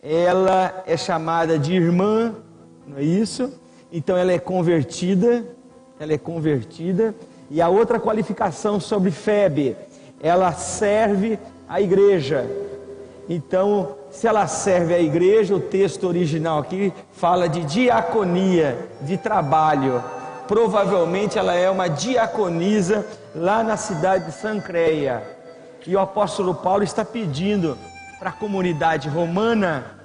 Ela é chamada de irmã, não é isso? Então ela é convertida, e a outra qualificação sobre Febe, ela serve a igreja. Então, se ela serve a igreja, o texto original aqui fala de diaconia, de trabalho. Provavelmente ela é uma diaconisa lá na cidade de Sancreia. E o apóstolo Paulo está pedindo para a comunidade romana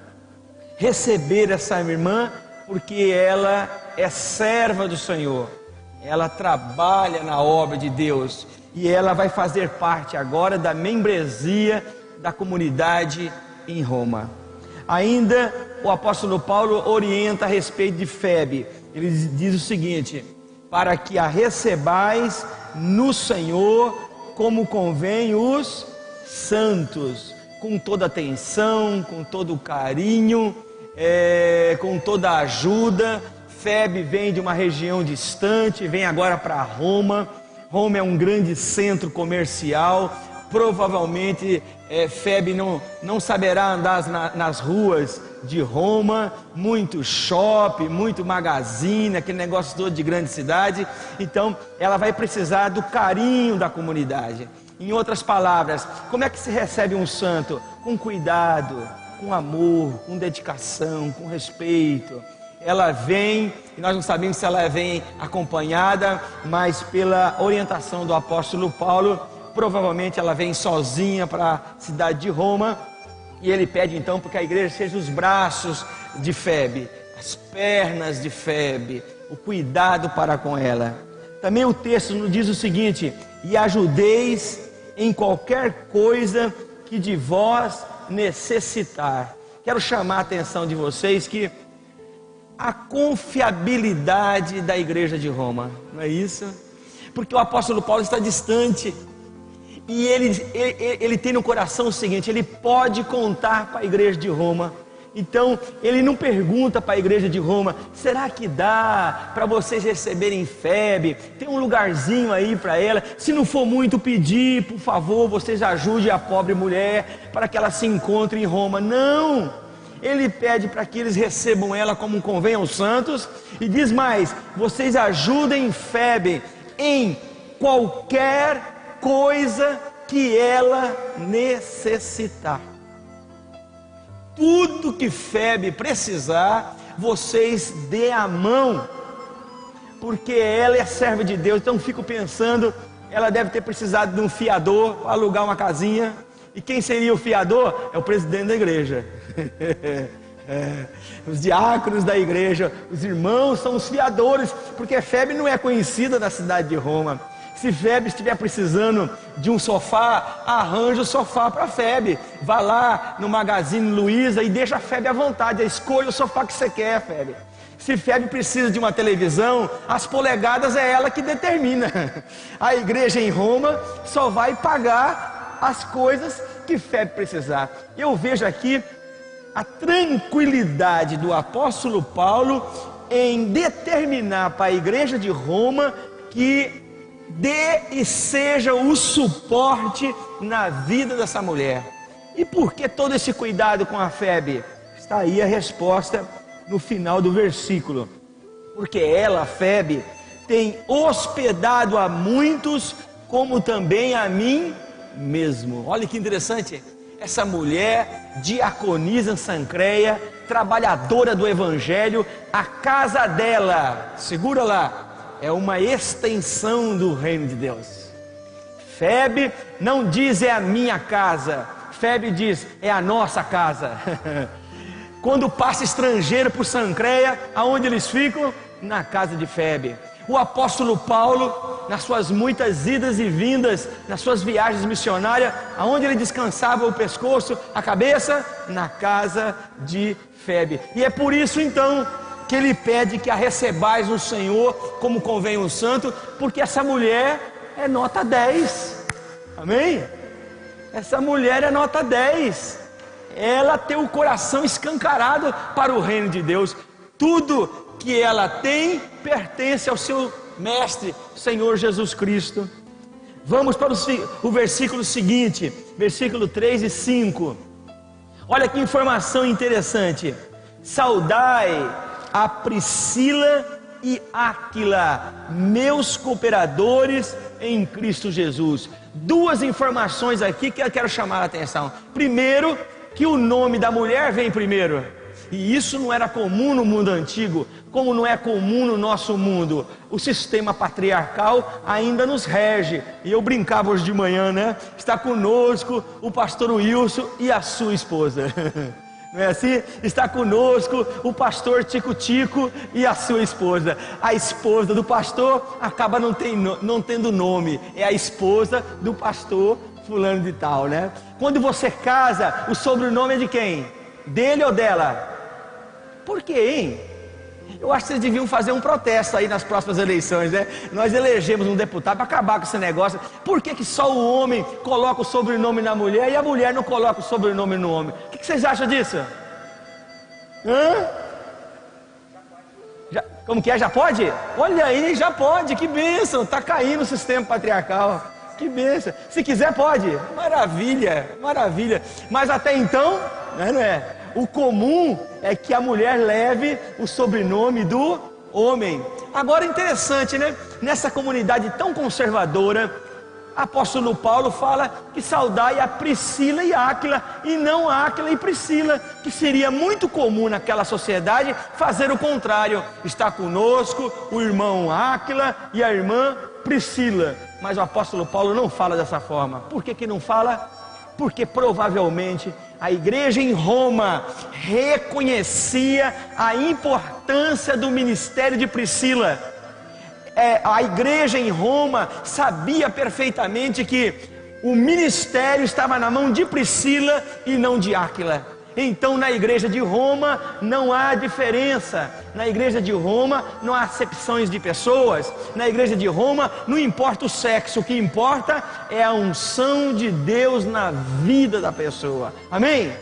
receber essa irmã, porque ela é serva do Senhor, ela trabalha na obra de Deus, e ela vai fazer parte agora da membresia da comunidade em Roma. Ainda o apóstolo Paulo orienta a respeito de Febe. Ele diz o seguinte: para que a recebais no Senhor como convém os santos, com toda atenção, com todo carinho, com toda a ajuda. Febe vem de uma região distante, vem agora para Roma. Roma é um grande centro comercial. Provavelmente Febe não saberá andar nas ruas de Roma, muito shopping, muito magazine, aquele negócio todo de grande cidade. Então ela vai precisar do carinho da comunidade. Em outras palavras, como é que se recebe um santo? Com cuidado, com amor, com dedicação, com respeito. Ela vem, e nós não sabemos se ela vem acompanhada, mas pela orientação do apóstolo Paulo, provavelmente ela vem sozinha para a cidade de Roma. E ele pede então para que a igreja seja os braços de Febe, as pernas de Febe, o cuidado para com ela. Também o texto nos diz o seguinte: e ajudeis em qualquer coisa que de vós necessitar. Quero chamar a atenção de vocês que a confiabilidade da igreja de Roma, não é isso? Porque o apóstolo Paulo está distante, e ele tem no coração o seguinte: ele pode contar para a igreja de Roma. Então ele não pergunta para a igreja de Roma: será que dá para vocês receberem Febe? Tem um lugarzinho aí para ela? Se não for muito pedir, por favor, vocês ajudem a pobre mulher para que ela se encontre em Roma. Não! Ele pede para que eles recebam ela como convém aos santos, e diz mais: vocês ajudem Febe em qualquer coisa que ela necessitar. Tudo que Febe precisar, vocês dê a mão, porque ela é serva de Deus. Então fico pensando, ela deve ter precisado de um fiador para alugar uma casinha. E quem seria o fiador? É o presidente da igreja. Os diáconos da igreja, os irmãos são os fiadores, porque Febe não é conhecida na cidade de Roma. Se Febe estiver precisando de um sofá, arranja o sofá para Febe. Vá lá no Magazine Luiza e deixa a Febe à vontade. Escolha o sofá que você quer, Febe. Se Febe precisa de uma televisão, as polegadas é ela que determina. A igreja em Roma só vai pagar as coisas que Febe precisar. Eu vejo aqui a tranquilidade do apóstolo Paulo em determinar para a igreja de Roma que dê e seja o suporte na vida dessa mulher. E por que todo esse cuidado com a Febe? Está aí a resposta no final do versículo. Porque ela, Febe, tem hospedado a muitos, como também a mim mesmo. Olha que interessante. Essa mulher diaconisa em Sancreia, trabalhadora do evangelho. A casa dela, segura lá, é uma extensão do reino de Deus. Febe não diz é a minha casa, Febe diz é a nossa casa. Quando passa estrangeiro por Sancreia, aonde eles ficam? Na casa de Febe. O apóstolo Paulo, nas suas muitas idas e vindas, nas suas viagens missionárias, aonde ele descansava o pescoço, a cabeça? Na casa de Febe. E é por isso então que ele pede que a recebais no Senhor como convém um santo, porque essa mulher é nota 10, amém? Essa mulher é nota 10, ela tem o coração escancarado para o reino de Deus. Tudo que ela tem pertence ao seu mestre, Senhor Jesus Cristo. Vamos para o versículo seguinte, versículo 3 e 5. Olha que informação interessante. Saudai a Priscila e Áquila, meus cooperadores em Cristo Jesus. Duas informações aqui que eu quero chamar a atenção. Primeiro, que o nome da mulher vem primeiro, e isso não era comum no mundo antigo, como não é comum no nosso mundo. O sistema patriarcal ainda nos rege. E eu brincava hoje de manhã, né? Está conosco o pastor Wilson e a sua esposa. Não é assim? Está conosco o pastor Tico Tico e a sua esposa. A esposa do pastor acaba não tendo nome, é a esposa do pastor fulano de tal, né? Quando você casa, o sobrenome é de quem? Dele ou dela? Por quê, hein? Eu acho que vocês deviam fazer um protesto aí nas próximas eleições, né? Nós elegemos um deputado para acabar com esse negócio. Por que só o homem coloca o sobrenome na mulher e a mulher não coloca o sobrenome no homem? O que vocês acham disso? Hã? Como que é? Já pode? Olha aí, já pode, que bênção. Está caindo o sistema patriarcal. Que bênção. Se quiser pode. Maravilha, maravilha. Mas até então, não é? O comum é que a mulher leve o sobrenome do homem. Agora interessante, né? Nessa comunidade tão conservadora, apóstolo Paulo fala que saudai a Priscila e Áquila, e não Áquila e Priscila, que seria muito comum naquela sociedade fazer o contrário. Está conosco o irmão Áquila e a irmã Priscila. Mas o apóstolo Paulo não fala dessa forma. Por que não fala? Porque provavelmente a igreja em Roma reconhecia a importância do ministério de Priscila. A igreja em Roma sabia perfeitamente que o ministério estava na mão de Priscila e não de Áquila. Então na igreja de Roma não há diferença. Na igreja de Roma não há acepções de pessoas. Na igreja de Roma não importa o sexo, o que importa é a unção de Deus na vida da pessoa. Amém?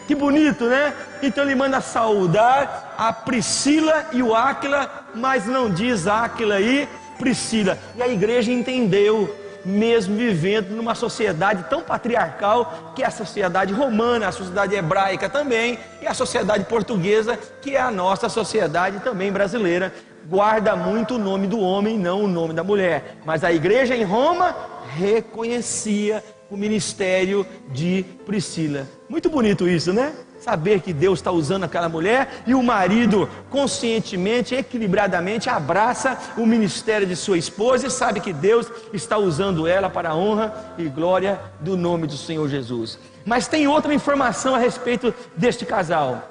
Que bonito, né? Então ele manda saudar a Priscila e o Áquila, mas não diz Áquila e Priscila. E a igreja entendeu, mesmo vivendo numa sociedade tão patriarcal, que é a sociedade romana, a sociedade hebraica também, e a sociedade portuguesa, que é a nossa sociedade também brasileira, guarda muito o nome do homem, não o nome da mulher. Mas a igreja em Roma reconhecia o ministério de Priscila. Muito bonito isso, né? Saber que Deus está usando aquela mulher, e o marido conscientemente, equilibradamente abraça o ministério de sua esposa e sabe que Deus está usando ela para a honra e glória do nome do Senhor Jesus. Mas tem outra informação a respeito deste casal.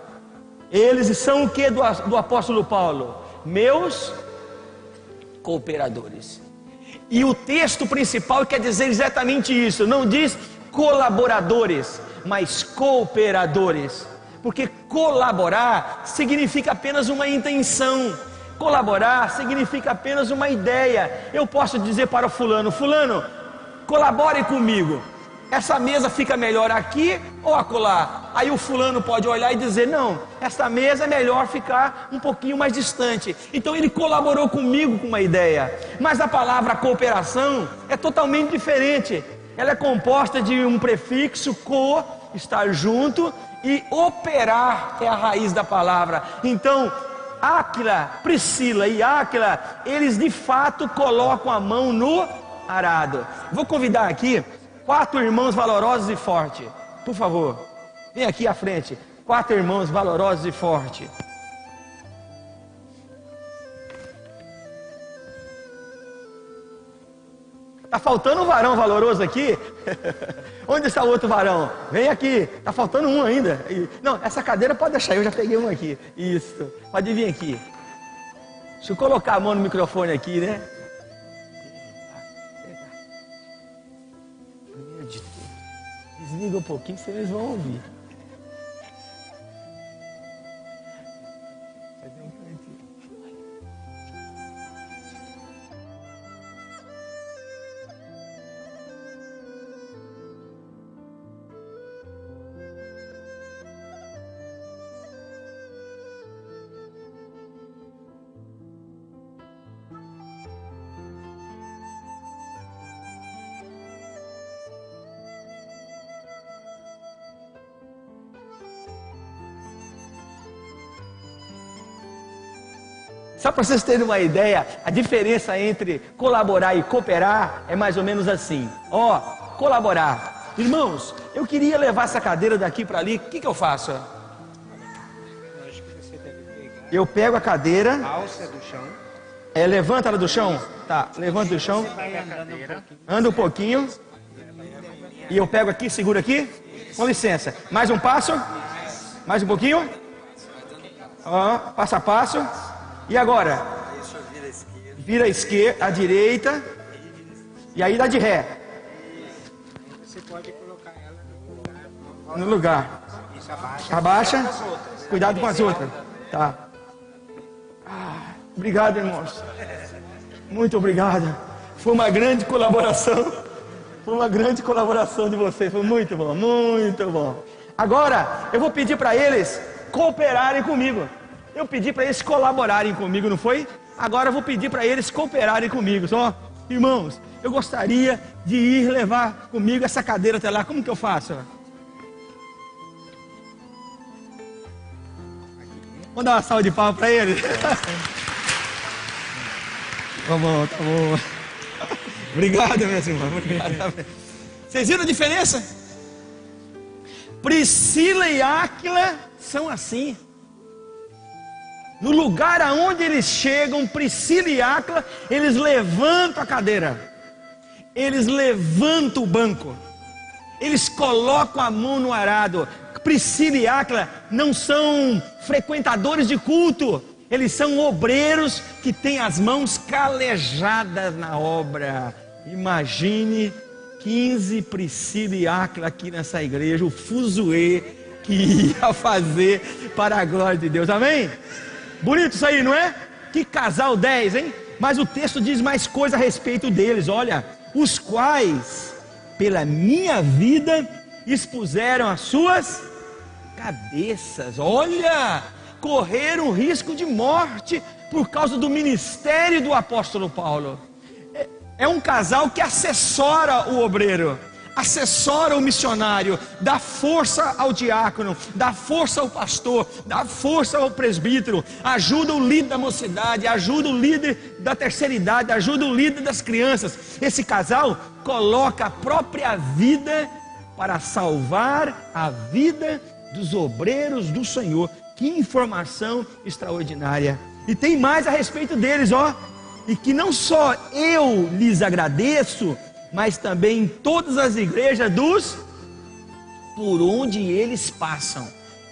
Eles são o que do apóstolo Paulo? Meus cooperadores. E o texto principal quer dizer exatamente isso. Não diz colaboradores, mas cooperadores. Porque colaborar significa apenas uma intenção. Colaborar significa apenas uma ideia. Eu posso dizer para o fulano: fulano, colabore comigo. Essa mesa fica melhor aqui ou acolá? Aí o fulano pode olhar e dizer: não, essa mesa é melhor ficar um pouquinho mais distante. Então ele colaborou comigo com uma ideia. Mas a palavra cooperação é totalmente diferente. Ela é composta de um prefixo co, estar junto, e operar é a raiz da palavra. Então Áquila, Priscila e Áquila, eles de fato colocam a mão no arado. Vou convidar aqui 4 irmãos valorosos e fortes, por favor, vem aqui à frente. 4 irmãos valorosos e fortes. Está faltando um varão valoroso aqui? Onde está o outro varão? Vem aqui, está faltando um ainda. Não, essa cadeira pode deixar, eu já peguei um aqui. Isso, pode vir aqui. Deixa eu colocar a mão no microfone aqui, né? Desliga um pouquinho, vocês vão ouvir. Só para vocês terem uma ideia, a diferença entre colaborar e cooperar é mais ou menos assim. Ó, colaborar. Irmãos, eu queria levar essa cadeira daqui para ali, o que eu faço? Eu pego a cadeira. Alça do chão. Levanta ela do chão. Tá, levanta do chão. Anda um pouquinho. E eu pego aqui, seguro aqui. Com licença. Mais um passo. Mais um pouquinho. Ó, passo a passo. E agora? Vira a esquerda, a direita. E aí dá de ré. Você pode colocar ela No lugar. Isso, abaixa. Abaixa. Cuidado com as outras. Tá. Obrigado, irmãos. Muito obrigado. Foi uma grande colaboração. Foi uma grande colaboração de vocês. Foi muito bom, muito bom. Agora, eu vou pedir para eles cooperarem comigo. Eu pedi para eles colaborarem comigo, não foi? Agora eu vou pedir para eles cooperarem comigo. Só, irmãos, eu gostaria de ir levar comigo essa cadeira até lá. Como que eu faço? Vamos dar uma salva de palmas para eles. Tá bom, tá bom. Obrigado, meus irmãos. Obrigado. Vocês viram a diferença? Priscila e Áquila são assim. No lugar aonde eles chegam, Priscila e Áquila, eles levantam a cadeira. Eles levantam o banco. Eles colocam a mão no arado. Priscila e Áquila não são frequentadores de culto. Eles são obreiros que têm as mãos calejadas na obra. Imagine 15 Priscila e Áquila aqui nessa igreja, o fuzuê que ia fazer para a glória de Deus, amém? Bonito isso aí, não é? Que casal 10, hein? Mas o texto diz mais coisa a respeito deles, olha. Os quais, pela minha vida, expuseram as suas cabeças, olha, correram risco de morte por causa do ministério do apóstolo Paulo. É um casal que assessora o obreiro, assessora o missionário, dá força ao diácono, dá força ao pastor, dá força ao presbítero, ajuda o líder da mocidade, ajuda o líder da terceira idade, ajuda o líder das crianças. Esse casal coloca a própria vida para salvar a vida dos obreiros do Senhor. Que informação extraordinária. E tem mais a respeito deles, ó. E que não só eu lhes agradeço, mas também em todas as igrejas por onde eles passam,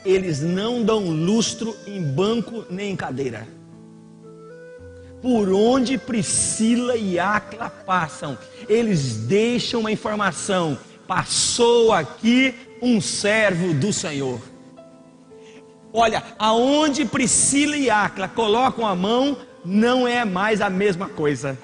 eles não dão lustro em banco nem em cadeira. Por onde Priscila e Áquila passam, eles deixam uma informação: passou aqui um servo do Senhor. Olha, aonde Priscila e Áquila colocam a mão, não é mais a mesma coisa.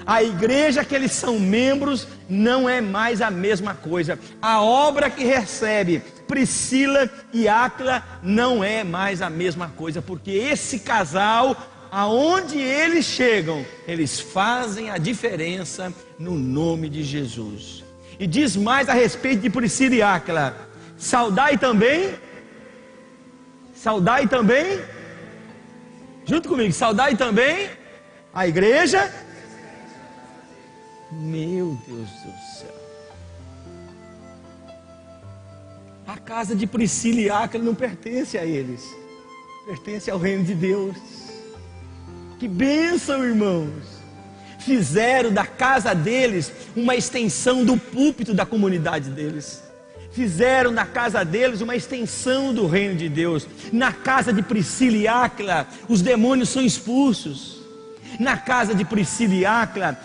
A igreja que eles são membros não é mais a mesma coisa. A obra que recebe Priscila e Áquila não é mais a mesma coisa, porque esse casal, aonde eles chegam, eles fazem a diferença no nome de Jesus. E diz mais a respeito de Priscila e Áquila: saudai também, junto comigo, saudai também a igreja. Meu Deus do céu. A casa de Priscila e Áquila não pertence a eles, pertence ao reino de Deus. Que bênção, irmãos. Fizeram da casa deles uma extensão do púlpito da comunidade deles. Fizeram da casa deles uma extensão do reino de Deus. Na casa de Priscila e Áquila, os demônios são expulsos. Na casa de Priscila e Áquila,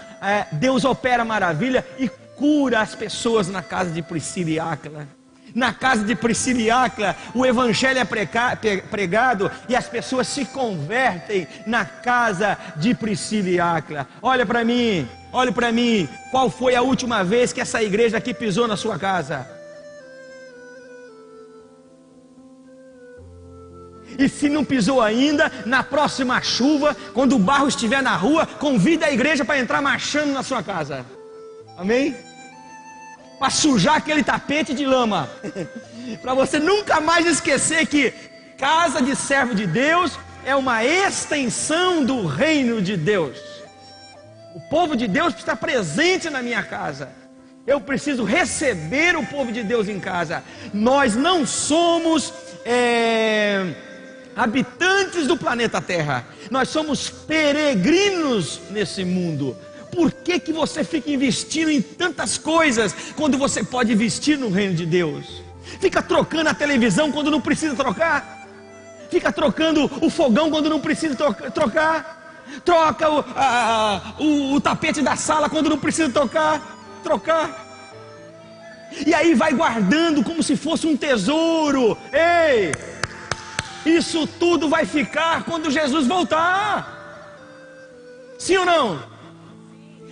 Deus opera maravilha e cura as pessoas na casa de Priscila e Áquila. Na casa de Priscila e Áquila, o evangelho é pregado e as pessoas se convertem na casa de Priscila e Áquila. Olha para mim, qual foi a última vez que essa igreja aqui pisou na sua casa? E se não pisou ainda, na próxima chuva, quando o barro estiver na rua, convida a igreja para entrar marchando na sua casa. Amém? Para sujar aquele tapete de lama. Para você nunca mais esquecer que casa de servo de Deus é uma extensão do reino de Deus. O povo de Deus está presente na minha casa. Eu preciso receber o povo de Deus em casa. Nós não somos habitantes do planeta Terra. Nós somos peregrinos nesse mundo. Por que que você fica investindo em tantas coisas quando você pode investir no reino de Deus? Fica trocando a televisão quando não precisa trocar. Fica trocando o fogão quando não precisa trocar. Troca o tapete da sala quando não precisa trocar. E aí vai guardando como se fosse um tesouro. Ei, isso tudo vai ficar quando Jesus voltar. Sim ou não?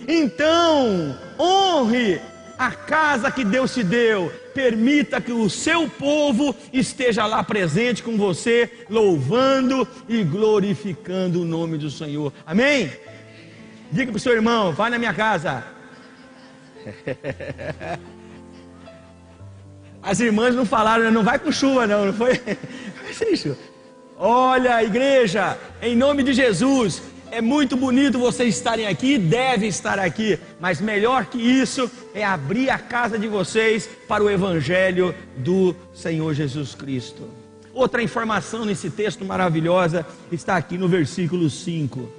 Então, honre a casa que Deus te deu. Permita que o seu povo esteja lá presente com você, louvando e glorificando o nome do Senhor. Amém? Diga para o seu irmão: vai na minha casa. As irmãs não falaram, não vai com chuva não, não foi? Sem chuva. Olha, igreja, em nome de Jesus, é muito bonito vocês estarem aqui, devem estar aqui, mas melhor que isso é abrir a casa de vocês para o Evangelho do Senhor Jesus Cristo. Outra informação nesse texto maravilhosa está aqui no versículo 5.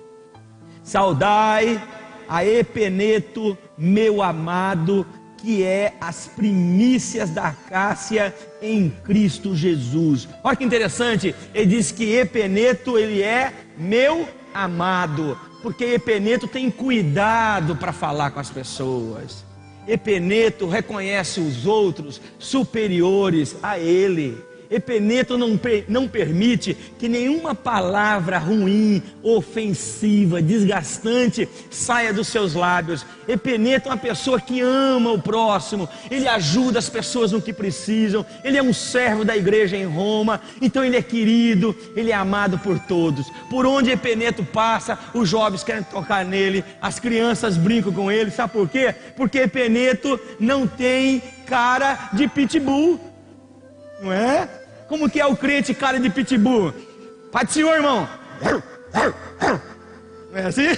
Saudai a Epeneto, meu amado, que é as primícias da Cássia em Cristo Jesus. Olha que interessante, ele diz que Epeneto, ele é meu amado, porque Epeneto tem cuidado para falar com as pessoas. Epeneto reconhece os outros superiores a ele. Epeneto não permite que nenhuma palavra ruim, ofensiva, desgastante saia dos seus lábios. Epeneto é uma pessoa que ama o próximo, ele ajuda as pessoas no que precisam, ele é um servo da igreja em Roma, então ele é querido, ele é amado por todos. Por onde Epeneto passa, os jovens querem tocar nele, as crianças brincam com ele, sabe por quê? Porque Epeneto não tem cara de pitbull, não é? Como que é o crente cara de pitbull? Pai do Senhor, irmão. Não é assim?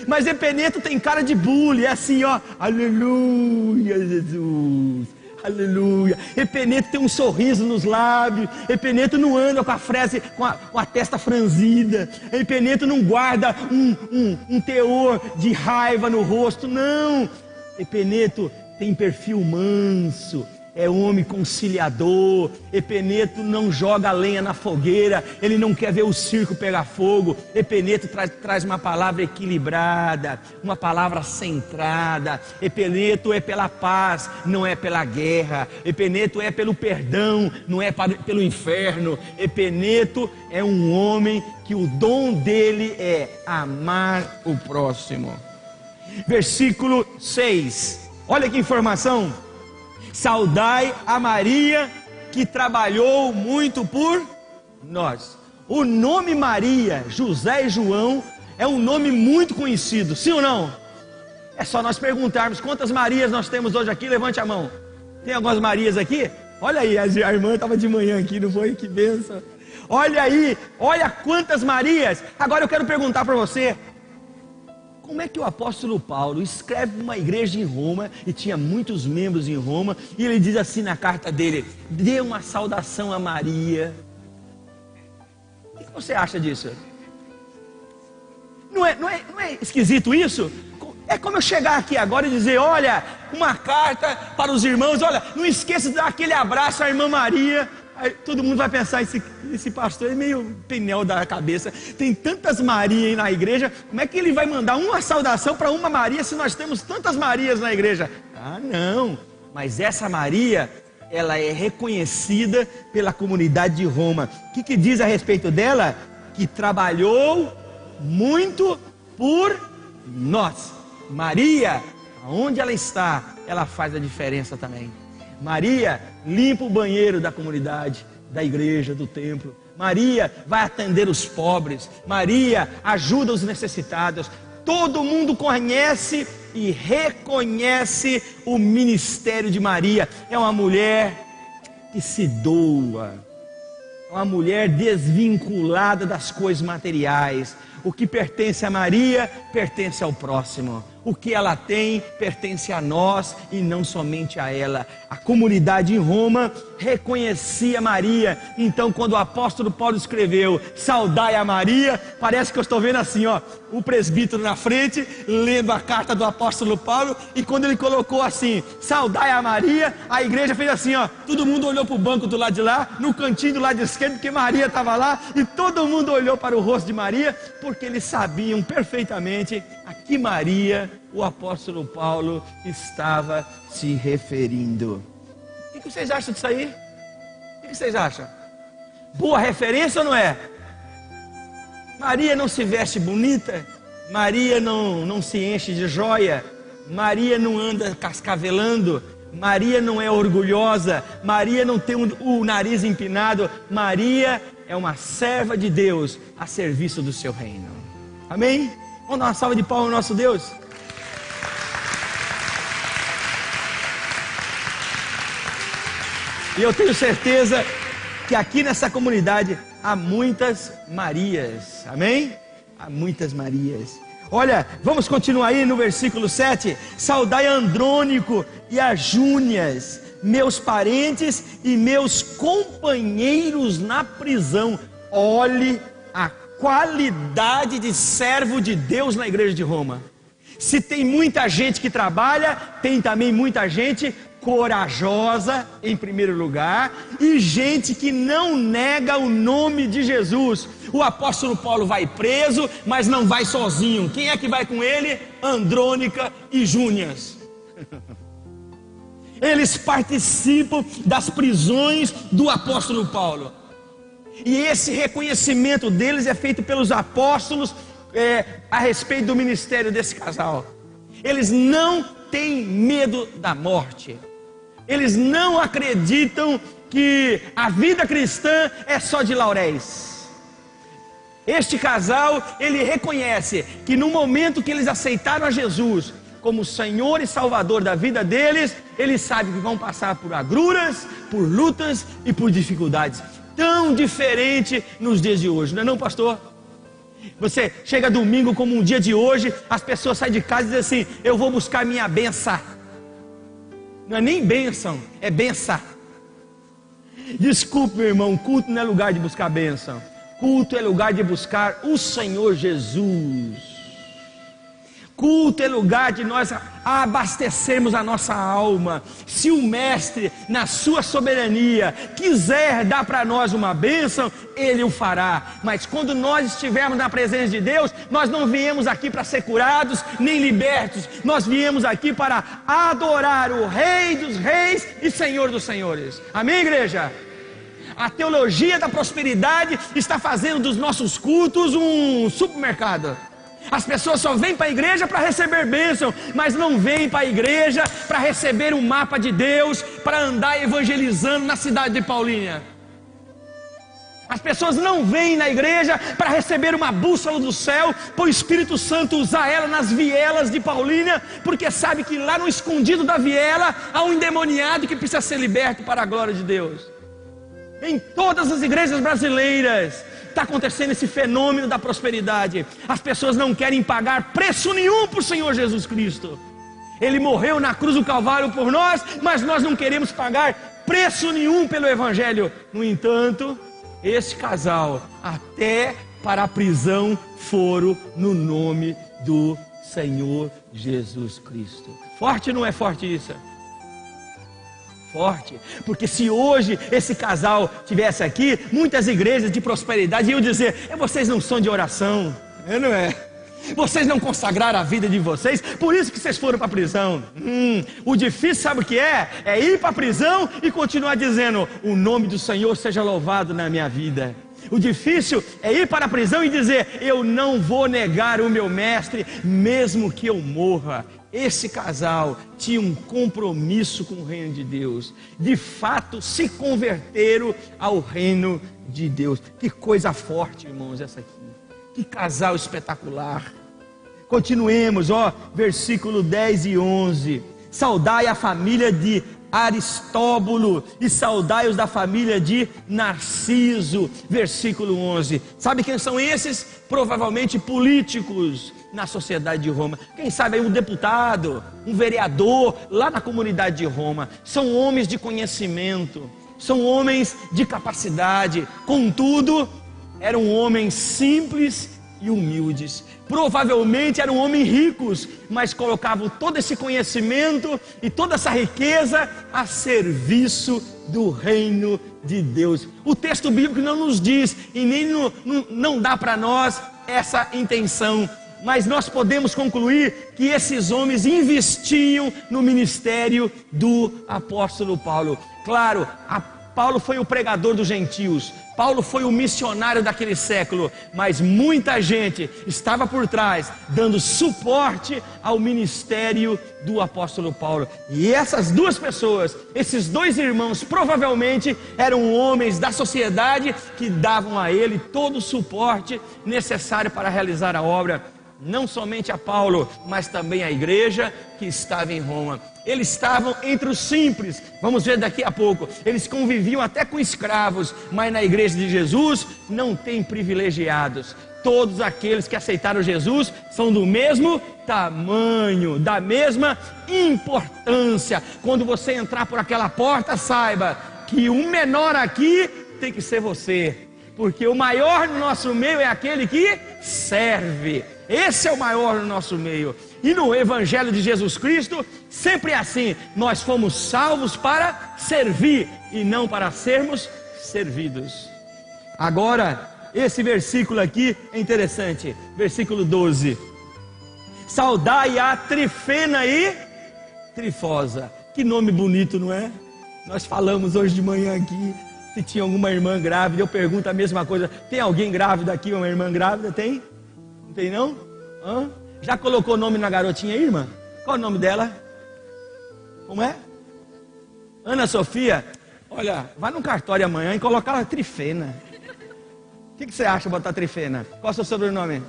Mas Epeneto tem cara de bully, é assim, ó. Aleluia, Jesus. Aleluia. Epeneto tem um sorriso nos lábios. Epeneto não anda com a frase, com a testa franzida. Epeneto não guarda um teor de raiva no rosto, não. Epeneto tem perfil manso. É homem conciliador. Epeneto não joga lenha na fogueira, ele não quer ver o circo pegar fogo. Epeneto traz uma palavra equilibrada, uma palavra centrada. Epeneto é pela paz, não é pela guerra. Epeneto é pelo perdão, não é pelo inferno. Epeneto é um homem que o dom dele é amar o próximo. Versículo 6, olha que informação. Saudai a Maria, que trabalhou muito por nós. O nome Maria, José e João é um nome muito conhecido, sim ou não? É só nós perguntarmos quantas Marias nós temos hoje aqui, levante a mão. Tem algumas Marias aqui? Olha aí, a irmã estava de manhã aqui, não foi? Que bênção. Olha aí, olha quantas Marias. Agora eu quero perguntar para você, como é que o apóstolo Paulo escreve uma igreja em Roma, e tinha muitos membros em Roma, e ele diz assim na carta dele: dê uma saudação a Maria. O que você acha disso? Não é esquisito isso? É como eu chegar aqui agora e dizer: olha, uma carta para os irmãos, olha, não esqueça de dar aquele abraço à irmã Maria. Aí todo mundo vai pensar, esse pastor é meio pneu da cabeça, tem tantas Marias aí na igreja, como é que ele vai mandar uma saudação para uma Maria se nós temos tantas Marias na igreja? Ah, não, mas essa Maria, ela é reconhecida pela comunidade de Roma. O que diz a respeito dela? Que trabalhou muito por nós. Maria, aonde ela está, ela faz a diferença também. Maria limpa o banheiro da comunidade, da igreja, do templo. Maria vai atender os pobres. Maria ajuda os necessitados. Todo mundo conhece e reconhece o ministério de Maria. É uma mulher que se doa. uma mulher desvinculada das coisas materiais. O que pertence a Maria, pertence ao próximo. O que ela tem, pertence a nós e não somente a ela. A comunidade em Roma reconhecia Maria. Então, quando o apóstolo Paulo escreveu, saudai a Maria, parece que eu estou vendo assim, ó, o presbítero na frente, lendo a carta do apóstolo Paulo, e quando ele colocou assim, saudai a Maria, a igreja fez assim, ó, todo mundo olhou para o banco do lado de lá, no cantinho do lado esquerdo, porque Maria estava lá, e todo mundo olhou para o rosto de Maria, porque eles sabiam perfeitamente a que Maria o apóstolo Paulo estava se referindo. O que vocês acham disso aí? O que vocês acham? Boa referência ou não é? Maria não se veste bonita, Maria não se enche de joia, Maria não anda cascavelando, Maria não é orgulhosa, Maria não tem o nariz empinado, Maria é uma serva de Deus a serviço do seu reino. Amém? Vamos dar uma salva de palmas ao nosso Deus? E eu tenho certeza que aqui nessa comunidade há muitas Marias, amém? Há muitas Marias. Olha, vamos continuar aí no versículo 7. Saudai a Andrônico e a Júnias, meus parentes e meus companheiros na prisão. Olhe a qualidade de servo de Deus na igreja de Roma. Se tem muita gente que trabalha, tem também muita gente corajosa, em primeiro lugar, e gente que não nega o nome de Jesus. O apóstolo Paulo vai preso, mas não vai sozinho. Quem é que vai com ele? Andrônica e Júnias. Eles participam das prisões do apóstolo Paulo. E esse reconhecimento deles é feito pelos apóstolos a respeito do ministério desse casal. Eles não têm medo da morte. Eles não acreditam que a vida cristã é só de lauréis. Este casal, ele reconhece que no momento que eles aceitaram a Jesus como Senhor e Salvador da vida deles, eles sabem que vão passar por agruras, por lutas e por dificuldades. Tão diferente nos dias de hoje, não é não, pastor? Você chega domingo como um dia de hoje, as pessoas saem de casa e dizem assim, eu vou buscar minha benção. Não é nem bênção, é benção. Desculpe, meu irmão, culto não é lugar de buscar bênção. Culto é lugar de buscar o Senhor Jesus. Culto é lugar de nós abastecermos a nossa alma. Se o mestre, na sua soberania, quiser dar para nós uma bênção, ele o fará. Mas quando nós estivermos na presença de Deus, nós não viemos aqui para ser curados nem libertos. Nós viemos aqui para adorar o Rei dos Reis e Senhor dos Senhores. Amém, igreja? A teologia da prosperidade está fazendo dos nossos cultos um supermercado. As pessoas só vêm para a igreja para receber bênção, mas não vêm para a igreja para receber um mapa de Deus, para andar evangelizando na cidade de Paulínia. As pessoas não vêm na igreja para receber uma bússola do céu, para o Espírito Santo usar ela nas vielas de Paulínia, porque sabe que lá no escondido da viela há um endemoniado que precisa ser liberto para a glória de Deus. Em todas as igrejas brasileiras está acontecendo esse fenômeno da prosperidade. As pessoas não querem pagar preço nenhum por Senhor Jesus Cristo. Ele morreu na cruz do Calvário por nós, mas nós não queremos pagar preço nenhum pelo Evangelho. No entanto, este casal até para a prisão foram no nome do Senhor Jesus Cristo. Forte ou não é forte isso? Forte, porque se hoje esse casal estivesse aqui, muitas igrejas de prosperidade iam dizer, vocês não são de oração, não é? Vocês não consagraram a vida de vocês, por isso que vocês foram para a prisão. O difícil sabe o que é? É ir para a prisão e continuar dizendo, o nome do Senhor seja louvado na minha vida. O difícil é ir para a prisão e dizer, eu não vou negar o meu mestre, mesmo que eu morra. Esse casal tinha um compromisso com o reino de Deus. De fato, se converteram ao reino de Deus. Que coisa forte, irmãos, essa aqui. Que casal espetacular. Continuemos, versículo 10 e 11. Saudai a família de Aristóbulo, e saudai-os da família de Narciso. Versículo 11. Sabe quem são esses? Provavelmente políticos na sociedade de Roma. Quem sabe aí um deputado, um vereador lá na comunidade de Roma. São homens de conhecimento, são homens de capacidade. Contudo, eram homens simples e humildes. Provavelmente eram homens ricos, mas colocavam todo esse conhecimento e toda essa riqueza a serviço do reino de Deus. O texto bíblico não nos diz e nem não dá para nós essa intenção, mas nós podemos concluir que esses homens investiam no ministério do apóstolo Paulo. Claro, Paulo foi o pregador dos gentios, Paulo foi o missionário daquele século, mas muita gente estava por trás, dando suporte ao ministério do apóstolo Paulo. E essas duas pessoas, esses dois irmãos, provavelmente eram homens da sociedade que davam a ele todo o suporte necessário para realizar a obra. Não somente a Paulo, mas também a igreja que estava em Roma. Eles estavam entre os simples, vamos ver daqui a pouco. Eles conviviam até com escravos, mas na igreja de Jesus não tem privilegiados. Todos aqueles que aceitaram Jesus são do mesmo tamanho, da mesma importância. Quando você entrar por aquela porta, saiba que o menor aqui tem que ser você, porque o maior no nosso meio é aquele que serve. Esse é o maior no nosso meio. E no Evangelho de Jesus Cristo, sempre é assim. Nós fomos salvos para servir e não para sermos servidos. Agora, esse versículo aqui é interessante. Versículo 12. Saudai a Trifena e Trifosa. Que nome bonito, não é? Nós falamos hoje de manhã aqui. Se tinha alguma irmã grávida, eu pergunto a mesma coisa. Tem alguém grávido aqui, uma irmã grávida? Tem? Não tem não? Hã? Já colocou nome na garotinha aí, irmã? Qual é o nome dela? Como é? Ana Sofia? Olha, vai no cartório amanhã e colocar ela Trifena. O que você acha botar Trifena? Qual é o seu sobrenome?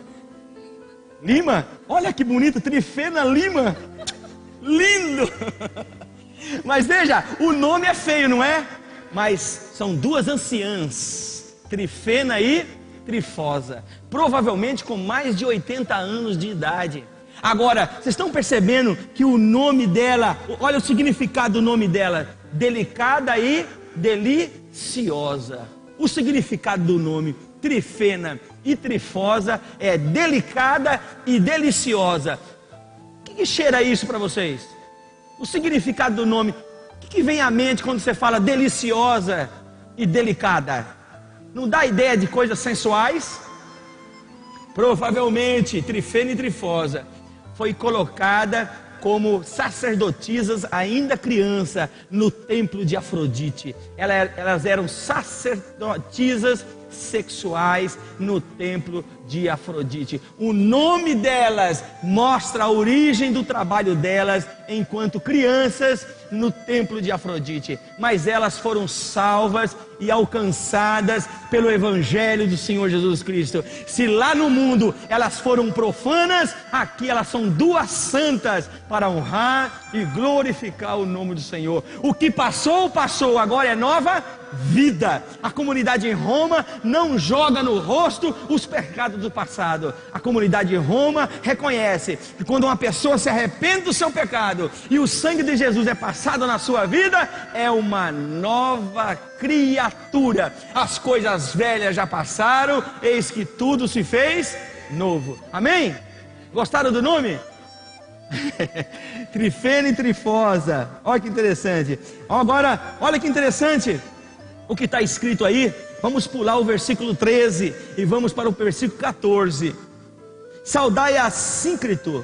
Lima? Olha que bonito, Trifena Lima. Lindo. Mas veja, o nome é feio, não é? Mas são duas anciãs, Trifena e Trifosa, provavelmente com mais de 80 anos de idade. Agora, vocês estão percebendo que o nome dela, olha o significado do nome dela: delicada e deliciosa. O significado do nome Trifena e Trifosa é delicada e deliciosa. O que cheira isso para vocês? O significado do nome, o que vem à mente quando você fala deliciosa e delicada? Não dá ideia de coisas sensuais? Provavelmente Trifena e Trifosa foi colocada como sacerdotisas ainda criança no templo de Afrodite. Elas eram sacerdotisas sexuais no templo de Afrodite. O nome delas mostra a origem do trabalho delas enquanto crianças no templo de Afrodite, mas elas foram salvas e alcançadas pelo Evangelho do Senhor Jesus Cristo. Se lá no mundo elas foram profanas, aqui elas são duas santas para honrar e glorificar o nome do Senhor. O que passou, passou, agora é nova vida. A comunidade em Roma não joga no rosto os pecados do passado. A comunidade em Roma reconhece que quando uma pessoa se arrepende do seu pecado e o sangue de Jesus é passado na sua vida, é uma nova criatura. As coisas velhas já passaram, eis que tudo se fez novo. Amém? Gostaram do nome? Trifena e Trifosa. Olha que interessante. Agora, olha que interessante o que está escrito aí. Vamos pular o versículo 13 e vamos para o versículo 14. Saudai a Síncrito,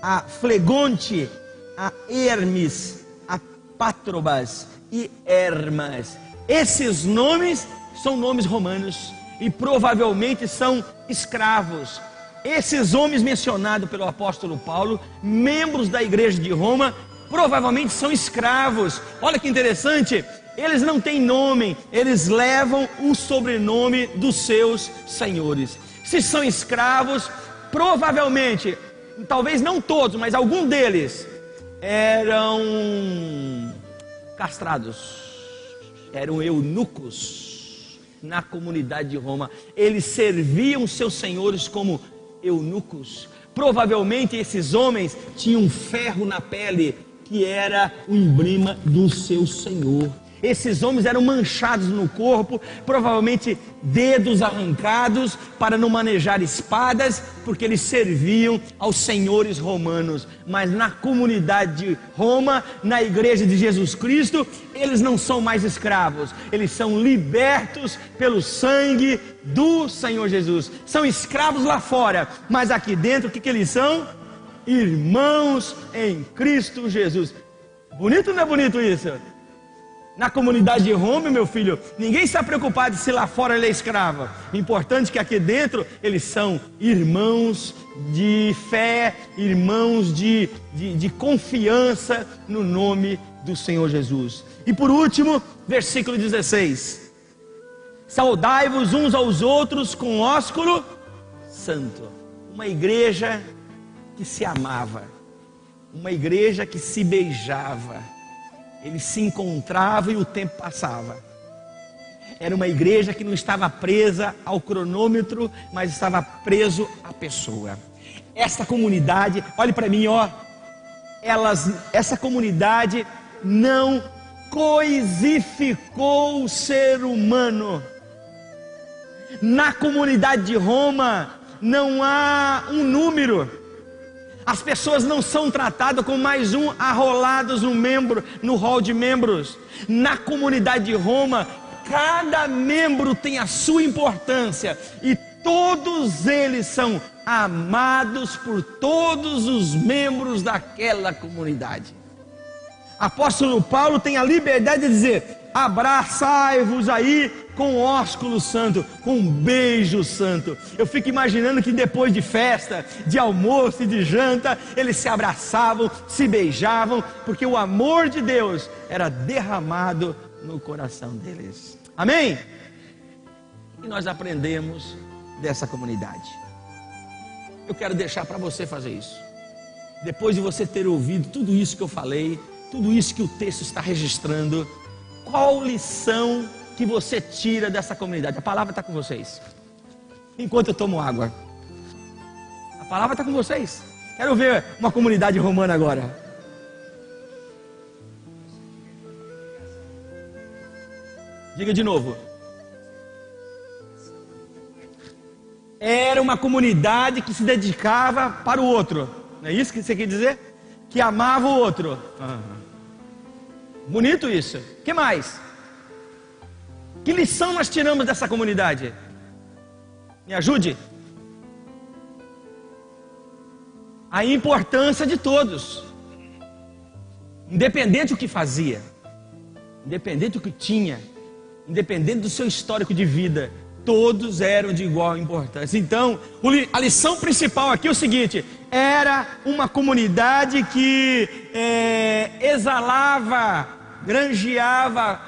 a Flegonte, a Hermes, a Pátrobas e Hermas. Esses nomes são nomes romanos e provavelmente são escravos. Esses homens mencionados pelo apóstolo Paulo, membros da igreja de Roma, provavelmente são escravos. Olha que interessante, eles não têm nome, eles levam o sobrenome dos seus senhores. Se são escravos, provavelmente, talvez não todos, mas algum deles eram castrados, eram eunucos na comunidade de Roma. Eles serviam seus senhores como eunucos. Provavelmente esses homens tinham ferro na pele, que era o emblema do seu senhor. Esses homens eram manchados no corpo, provavelmente dedos arrancados para não manejar espadas, porque eles serviam aos senhores romanos. Mas na comunidade de Roma, na igreja de Jesus Cristo, eles não são mais escravos, eles são libertos pelo sangue do Senhor Jesus. São escravos lá fora, mas aqui dentro o que eles são? Irmãos em Cristo Jesus. Bonito ou não é bonito isso? Na comunidade de Roma, meu filho, ninguém está preocupado se lá fora ele é escravo. O importante é que aqui dentro eles são irmãos de fé, irmãos de confiança no nome do Senhor Jesus. E por último, versículo 16: saudai-vos uns aos outros com ósculo santo. Uma igreja que se amava, uma igreja que se beijava. Eles se encontravam e o tempo passava. Era uma igreja que não estava presa ao cronômetro, mas estava preso à pessoa. Essa comunidade, olhe para mim, ó. Essa comunidade não coisificou o ser humano. Na comunidade de Roma não há um número. As pessoas não são tratadas como mais um arrolados no hall de membros. Na comunidade de Roma, cada membro tem a sua importância e todos eles são amados por todos os membros daquela comunidade. Apóstolo Paulo tem a liberdade de dizer: abraçai-vos aí com ósculo santo, com um beijo santo. Eu fico imaginando que depois de festa, de almoço e de janta, eles se abraçavam, se beijavam, porque o amor de Deus era derramado no coração deles. Amém? E nós aprendemos dessa comunidade. Eu quero deixar para você fazer isso. Depois de você ter ouvido tudo isso que eu falei, tudo isso que o texto está registrando, qual lição que você tira dessa comunidade? A palavra está com vocês. Enquanto eu tomo água, a palavra está com vocês. Quero ver uma comunidade romana agora. Diga de novo. Era uma comunidade que se dedicava para o outro. Não é isso que você quer dizer? Que amava o outro. Bonito isso. O que mais? Que lição nós tiramos dessa comunidade? Me ajude. A importância de todos, independente do que fazia, independente do que tinha, independente do seu histórico de vida, todos eram de igual importância. Então, a lição principal aqui é o seguinte: era uma comunidade que exalava, granjeava,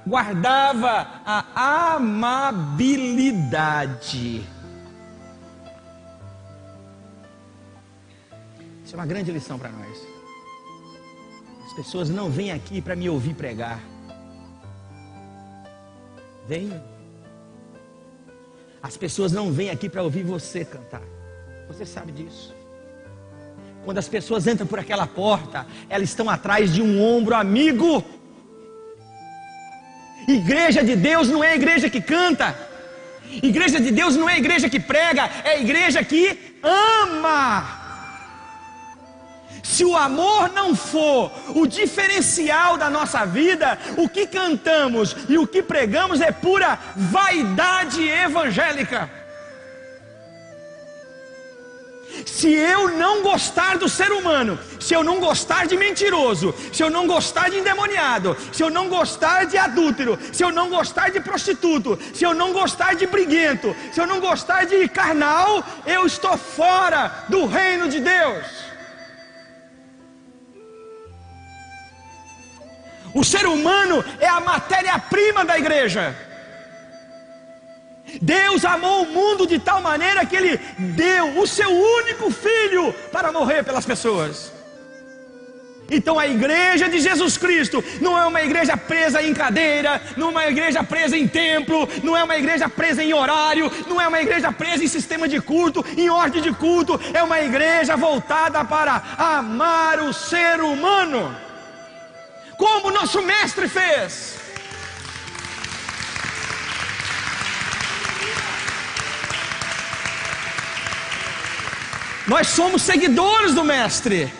guardava a amabilidade. Isso é uma grande lição para nós. As pessoas não vêm aqui para me ouvir pregar. Venham. As pessoas não vêm aqui para ouvir você cantar. Você sabe disso. Quando as pessoas entram por aquela porta, elas estão atrás de um ombro amigo. Igreja de Deus não é a igreja que canta. Igreja de Deus não é a igreja que prega, é a igreja que ama. Se o amor não for o diferencial da nossa vida, o que cantamos e o que pregamos é pura vaidade evangélica. Se eu não gostar do ser humano, se eu não gostar de mentiroso, se eu não gostar de endemoniado, se eu não gostar de adúltero, se eu não gostar de prostituto, se eu não gostar de briguento, se eu não gostar de carnal, eu estou fora do reino de Deus. O ser humano é a matéria-prima da igreja. Deus amou o mundo de tal maneira que Ele deu o seu único filho para morrer pelas pessoas. Então a igreja de Jesus Cristo não é uma igreja presa em cadeira, não é uma igreja presa em templo, não é uma igreja presa em horário, não é uma igreja presa em sistema de culto, em ordem de culto. É uma igreja voltada para amar o ser humano, como nosso mestre fez. Nós somos seguidores do mestre.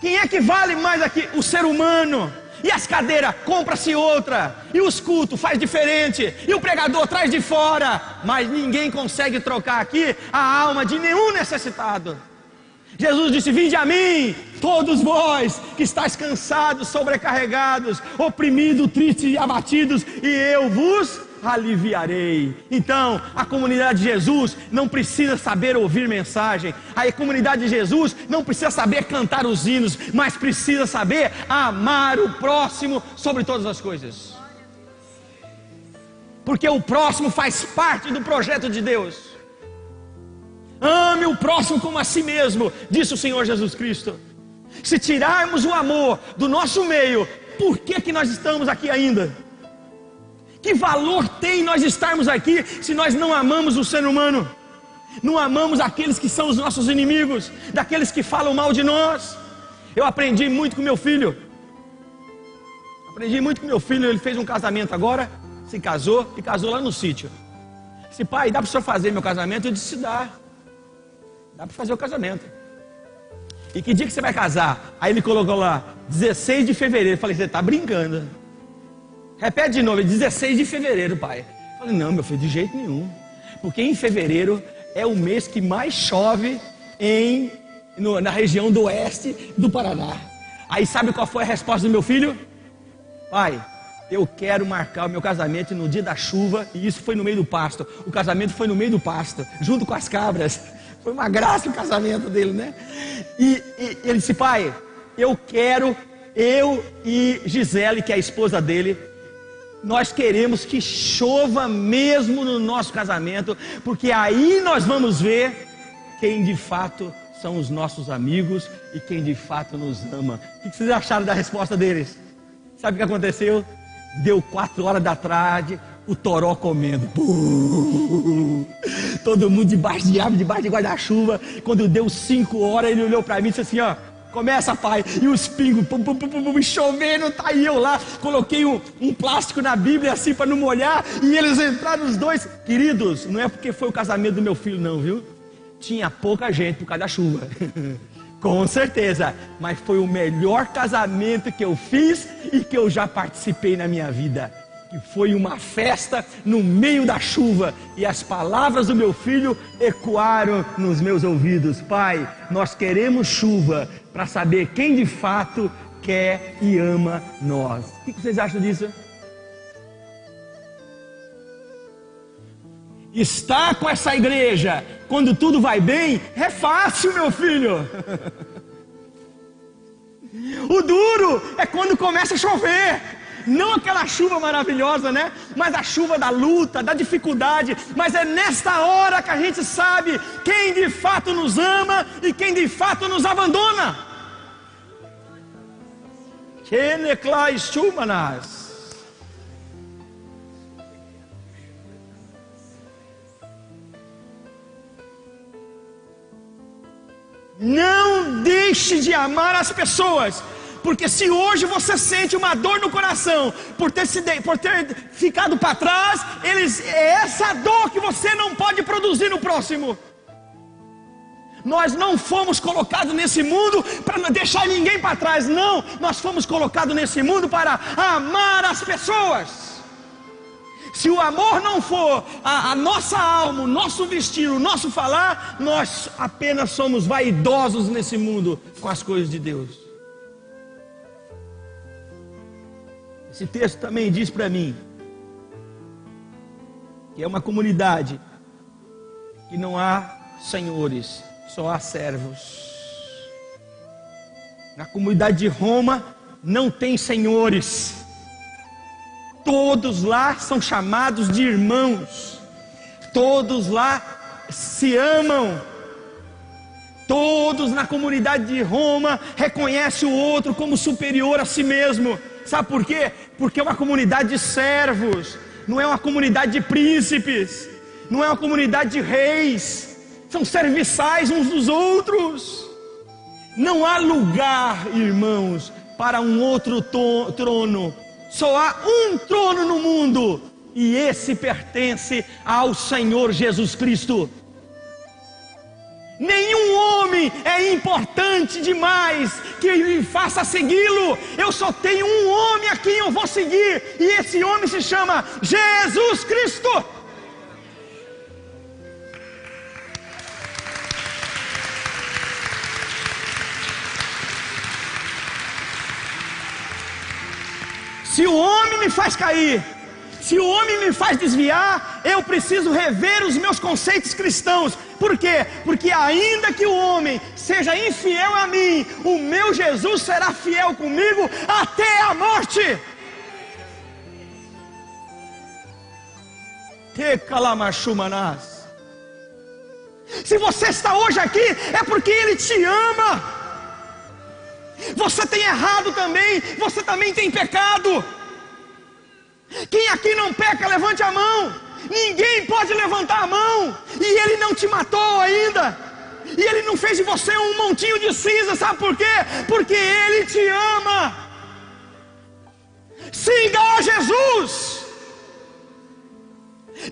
Quem é que vale mais aqui? O ser humano. E as cadeiras, compra-se outra. E os cultos, faz diferente. E o pregador traz de fora. Mas ninguém consegue trocar aqui a alma de nenhum necessitado. Jesus disse: vinde a mim, todos vós que estáis cansados, sobrecarregados, oprimidos, tristes e abatidos, e eu vos aliviarei. Então, a comunidade de Jesus não precisa saber ouvir mensagem, a comunidade de Jesus não precisa saber cantar os hinos, mas precisa saber amar o próximo sobre todas as coisas, porque o próximo faz parte do projeto de Deus. Ame o próximo como a si mesmo, disse o Senhor Jesus Cristo. Se tirarmos o amor do nosso meio, por que nós estamos aqui ainda? Que valor tem nós estarmos aqui se nós não amamos o ser humano? Não amamos aqueles que são os nossos inimigos, daqueles que falam mal de nós. Eu aprendi muito com meu filho. Ele fez um casamento agora, se casou e casou lá no sítio. Disse: pai, dá para o senhor fazer meu casamento? Eu disse: dá para fazer o casamento. E que dia que você vai casar? Aí ele colocou lá, 16 de fevereiro. Eu falei: você está brincando? Repete de novo: 16 de fevereiro, pai. Eu falei: não, meu filho, de jeito nenhum. Porque em fevereiro é o mês que mais chove na região do oeste do Paraná. Aí sabe qual foi a resposta do meu filho? Pai, eu quero marcar o meu casamento no dia da chuva. E isso foi no meio do pasto. O casamento foi no meio do pasto, junto com as cabras. Foi uma graça o casamento dele, né? E ele disse: pai, eu e Gisele, que é a esposa dele, nós queremos que chova mesmo no nosso casamento, porque aí nós vamos ver quem de fato são os nossos amigos e quem de fato nos ama. O que vocês acharam da resposta deles? Sabe o que aconteceu? Deu 4 horas da tarde, o toró comendo. Todo mundo debaixo de árvore, debaixo de guarda-chuva. Quando deu 5 horas, ele olhou para mim e disse assim: ó, começa, pai. E os pingos, chovendo, tá aí eu lá. Coloquei um plástico na Bíblia assim para não molhar. E eles entraram os dois. Queridos, não é porque foi o casamento do meu filho não, viu? Tinha pouca gente por causa da chuva. Com certeza. Mas foi o melhor casamento que eu fiz e que eu já participei na minha vida. Que foi uma festa no meio da chuva, e as palavras do meu filho ecoaram nos meus ouvidos: pai, nós queremos chuva para saber quem de fato quer e ama nós. O que vocês acham disso? Estar com essa igreja quando tudo vai bem é fácil, meu filho. O duro é quando começa a chover. Não aquela chuva maravilhosa, né? Mas a chuva da luta, da dificuldade. Mas é nesta hora que a gente sabe quem de fato nos ama e quem de fato nos abandona. Não deixe de amar as pessoas. Porque se hoje você sente uma dor no coração por ter ficado para trás, é essa dor que você não pode produzir no próximo. Nós não fomos colocados nesse mundo para não deixar ninguém para trás, não. Nós fomos colocados nesse mundo para amar as pessoas. Se o amor não for a nossa alma, o nosso vestir, o nosso falar, nós apenas somos vaidosos nesse mundo com as coisas de Deus. Esse texto também diz para mim que é uma comunidade que não há senhores, só há servos. Na comunidade de Roma não tem senhores. Todos lá são chamados de irmãos. Todos lá se amam. Todos na comunidade de Roma reconhecem o outro como superior a si mesmo. Sabe por quê? Porque é uma comunidade de servos, não é uma comunidade de príncipes, não é uma comunidade de reis. São serviçais uns dos outros. Não há lugar, irmãos, para um outro trono. Só há um trono no mundo, e esse pertence ao Senhor Jesus Cristo. Nenhum homem é importante demais que me faça segui-lo. Eu só tenho um homem a quem eu vou seguir, e esse homem se chama Jesus Cristo. Se o homem me faz cair, se o homem me faz desviar, eu preciso rever os meus conceitos cristãos. Por quê? Porque ainda que o homem seja infiel a mim, o meu Jesus será fiel comigo até a morte. Se você está hoje aqui, é porque Ele te ama. Você tem errado também, você também tem pecado. Quem aqui não peca, levante a mão. Ninguém pode levantar a mão. E Ele não te matou ainda, e Ele não fez de você um montinho de cinza. Sabe por quê? Porque Ele te ama. Siga a Jesus.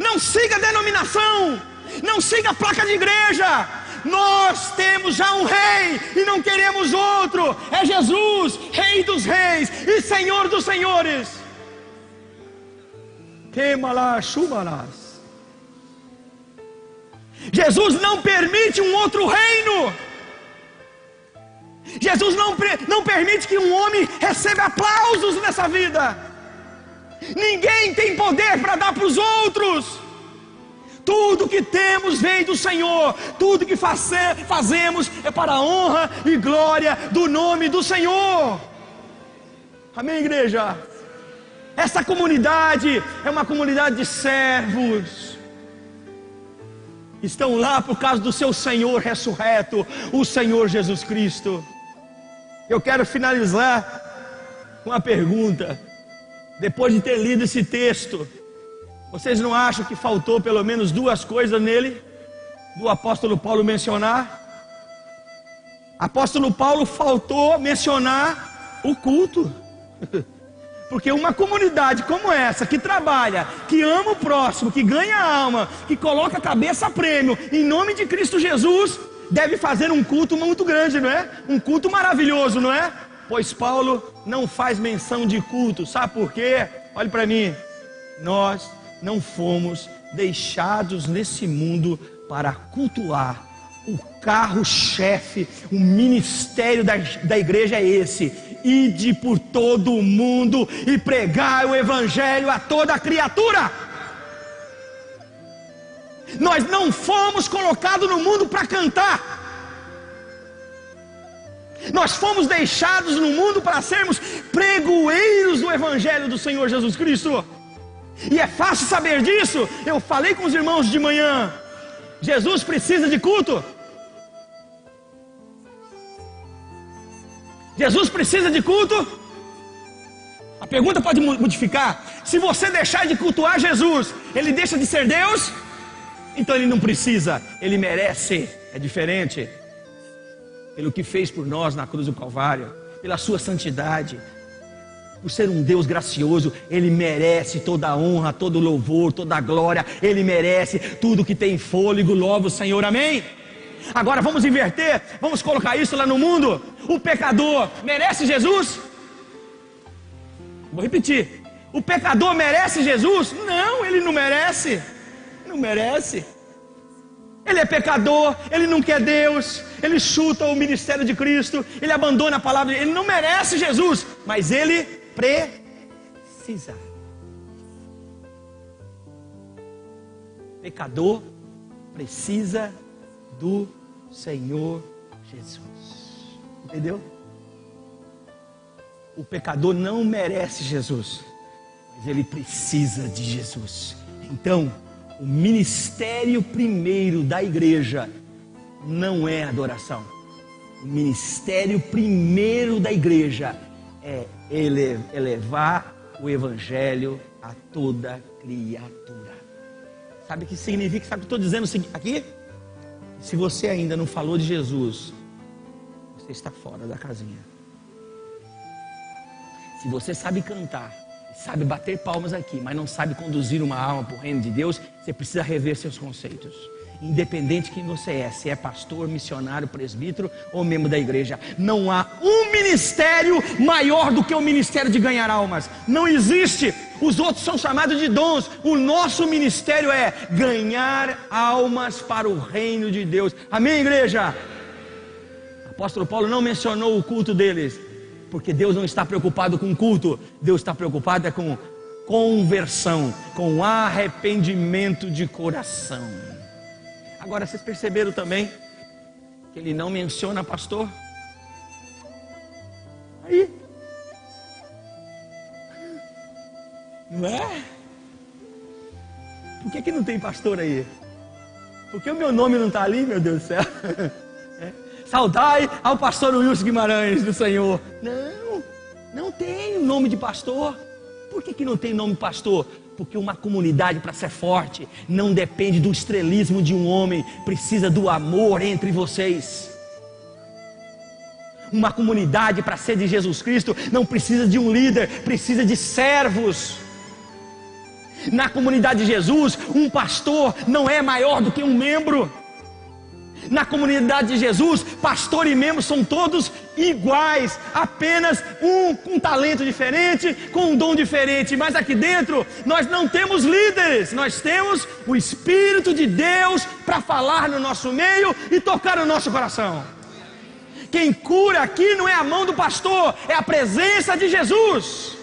Não siga denominação, não siga placa de igreja. Nós temos já um rei e não queremos outro. É Jesus, Rei dos reis e Senhor dos senhores. Jesus não permite um outro reino. Jesus não permite que um homem receba aplausos nessa vida. Ninguém tem poder para dar para os outros. Tudo que temos vem do Senhor. Tudo que fazemos é para a honra e glória do nome do Senhor. Amém, igreja? Essa comunidade é uma comunidade de servos. Estão lá por causa do seu Senhor ressurreto, o Senhor Jesus Cristo. Eu quero finalizar com uma pergunta. Depois de ter lido esse texto, vocês não acham que faltou pelo menos duas coisas nele, do apóstolo Paulo mencionar? Apóstolo Paulo faltou mencionar o culto. Porque uma comunidade como essa, que trabalha, que ama o próximo, que ganha a alma, que coloca a cabeça a prêmio, em nome de Cristo Jesus, deve fazer um culto muito grande, não é? Um culto maravilhoso, não é? Pois Paulo não faz menção de culto. Sabe por quê? Olhe para mim. Nós não fomos deixados nesse mundo para cultuar. O carro-chefe, o ministério da igreja é esse: ide por todo o mundo e pregai o evangelho a toda criatura. Nós não fomos colocados no mundo para cantar. Nós fomos deixados no mundo para sermos pregoeiros do evangelho do Senhor Jesus Cristo. E é fácil saber disso. Eu falei com os irmãos de manhã. Jesus precisa de culto. Jesus precisa de culto? A pergunta pode modificar. Se você deixar de cultuar Jesus, Ele deixa de ser Deus? Então Ele não precisa, Ele merece. É diferente. Pelo que fez por nós na cruz do Calvário, pela sua santidade, por ser um Deus gracioso, Ele merece toda a honra, todo o louvor, toda a glória. Ele merece tudo que tem fôlego. Louva o Senhor, amém? Agora vamos inverter, vamos colocar isso lá no mundo. O pecador merece Jesus? Vou repetir. O pecador merece Jesus? Não, ele não merece. Não merece. Ele é pecador, ele não quer Deus, ele chuta o ministério de Cristo, ele abandona a palavra, ele não merece Jesus, mas ele precisa. Pecador precisa do Senhor Jesus. Entendeu? O pecador não merece Jesus, mas ele precisa de Jesus. Então, o ministério primeiro da igreja não é adoração. O ministério primeiro da igreja é elevar o evangelho a toda criatura. Sabe o que significa? Sabe o que eu estou dizendo aqui? Se você ainda não falou de Jesus, você está fora da casinha. Se você sabe cantar, sabe bater palmas aqui, mas não sabe conduzir uma alma para o reino de Deus, você precisa rever seus conceitos. Independente de quem você é, se é pastor, missionário, presbítero ou membro da igreja, não há um ministério maior do que o ministério de ganhar almas. Não existe. Os outros são chamados de dons. O nosso ministério é ganhar almas para o reino de Deus. Amém, igreja? O apóstolo Paulo não mencionou o culto deles, porque Deus não está preocupado com culto. Deus está preocupado com conversão, com arrependimento de coração. Agora, vocês perceberam também que ele não menciona pastor? Aí, não é? Por que não tem pastor aí? Porque o meu nome não está ali, meu Deus do céu. Saudai ao pastor Wilson Guimarães do Senhor. Não tem o nome de pastor. Por que não tem nome de pastor? Porque uma comunidade, para ser forte, não depende do estrelismo de um homem, precisa do amor entre vocês. Uma comunidade, para ser de Jesus Cristo, não precisa de um líder, precisa de servos. Na comunidade de Jesus, um pastor não é maior do que um membro. Na comunidade de Jesus, pastor e membro são todos iguais, apenas um com talento diferente, com um dom diferente. Mas aqui dentro nós não temos líderes, nós temos o Espírito de Deus para falar no nosso meio e tocar no nosso coração. Quem cura aqui não é a mão do pastor, é a presença de Jesus.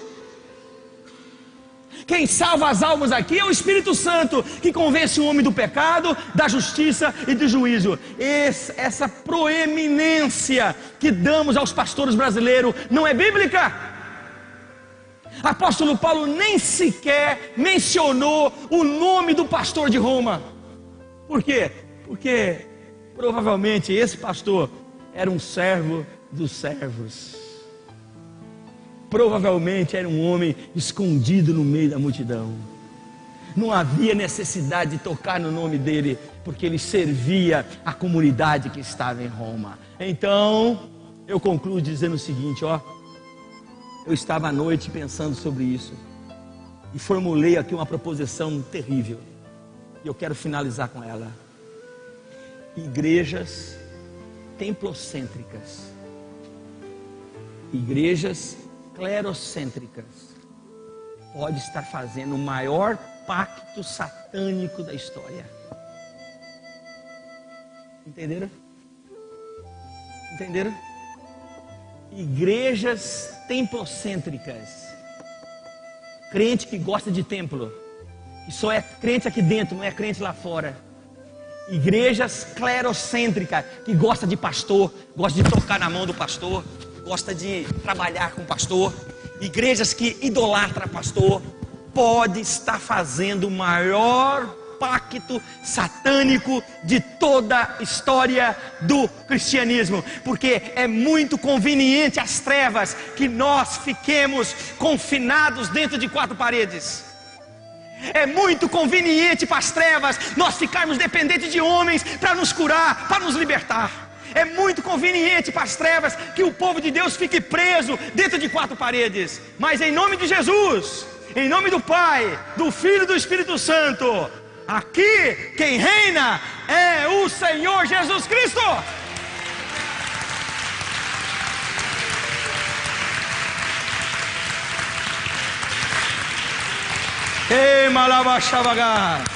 Quem salva as almas aqui é o Espírito Santo, que convence o homem do pecado, da justiça e do juízo. Essa proeminência que damos aos pastores brasileiros não é bíblica. Apóstolo Paulo nem sequer mencionou o nome do pastor de Roma. Por quê? Porque provavelmente esse pastor era um servo dos servos. Provavelmente era um homem escondido no meio da multidão. Não havia necessidade de tocar no nome dele, porque ele servia a comunidade que estava em Roma. Então, eu concluo dizendo o seguinte, eu estava à noite pensando sobre isso e formulei aqui uma proposição terrível. E eu quero finalizar com ela. Igrejas templocêntricas, igrejas clerocêntricas, pode estar fazendo o maior pacto satânico da história. Entenderam? Entenderam? Igrejas templocêntricas, crente que gosta de templo, que só é crente aqui dentro, não é crente lá fora. Igrejas clerocêntricas, que gosta de pastor, gosta de tocar na mão do pastor, gosta de trabalhar com o pastor. Igrejas que idolatram pastor, pode estar fazendo o maior pacto satânico de toda a história do cristianismo, porque é muito conveniente às trevas que nós fiquemos confinados dentro de quatro paredes. É muito conveniente para as trevas nós ficarmos dependentes de homens para nos curar, para nos libertar. É muito conveniente para as trevas que o povo de Deus fique preso dentro de quatro paredes. Mas em nome de Jesus, em nome do Pai, do Filho e do Espírito Santo, aqui quem reina é o Senhor Jesus Cristo. Ei, Malabashabaga.